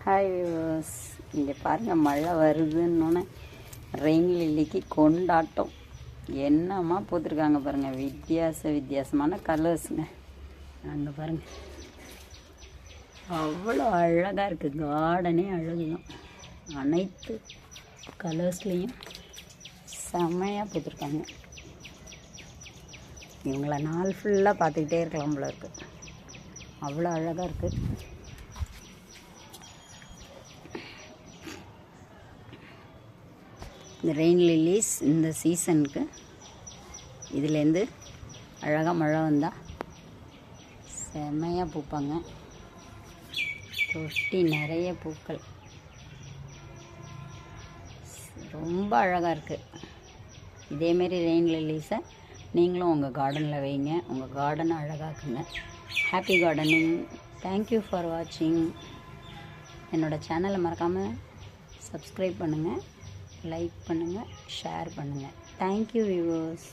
Hi viewers, இங்கே பாருங்கள் மழை வருதுன்னொன்னே ரெயின் லில்லிக்கு கொண்டாட்டம். என்னம்மா போட்டிருக்காங்க பாருங்கள், வித்தியாசமான கலர்ஸுங்க. அங்கே பாருங்கள், அவ்வளோ அழகாக இருக்குது. கார்டனே அழகு தான். அனைத்து கலர்ஸ்லேயும் செம்மையாக போட்டிருக்காங்க. இவங்கள நாள் ஃபுல்லாக பார்த்துக்கிட்டே இருக்கலாம் போல இருக்குது. அவ்வளோ அழகாக இருக்குது. இந்த ரெயின் லில்லிஸ் இந்த சீசனுக்கு இதுலேருந்து அழகாக மழை வந்தால் செம்மையாக பூப்பாங்க. தொட்டி நிறைய பூக்கள், ரொம்ப அழகாக இருக்குது. இதேமாரி ரெயின் லில்லிஸை நீங்களும் உங்கள் கார்டனில் வைங்க, உங்கள் கார்டனை அழகாக்குங்க. Happy gardening. தேங்க்யூ ஃபார் வாட்சிங். என்னோடய சேனலை மறக்காமல் சப்ஸ்கிரைப் பண்ணுங்கள், லைக் பண்ணுங்கள், ஷேர் பண்ணுங்கள். Thank you viewers.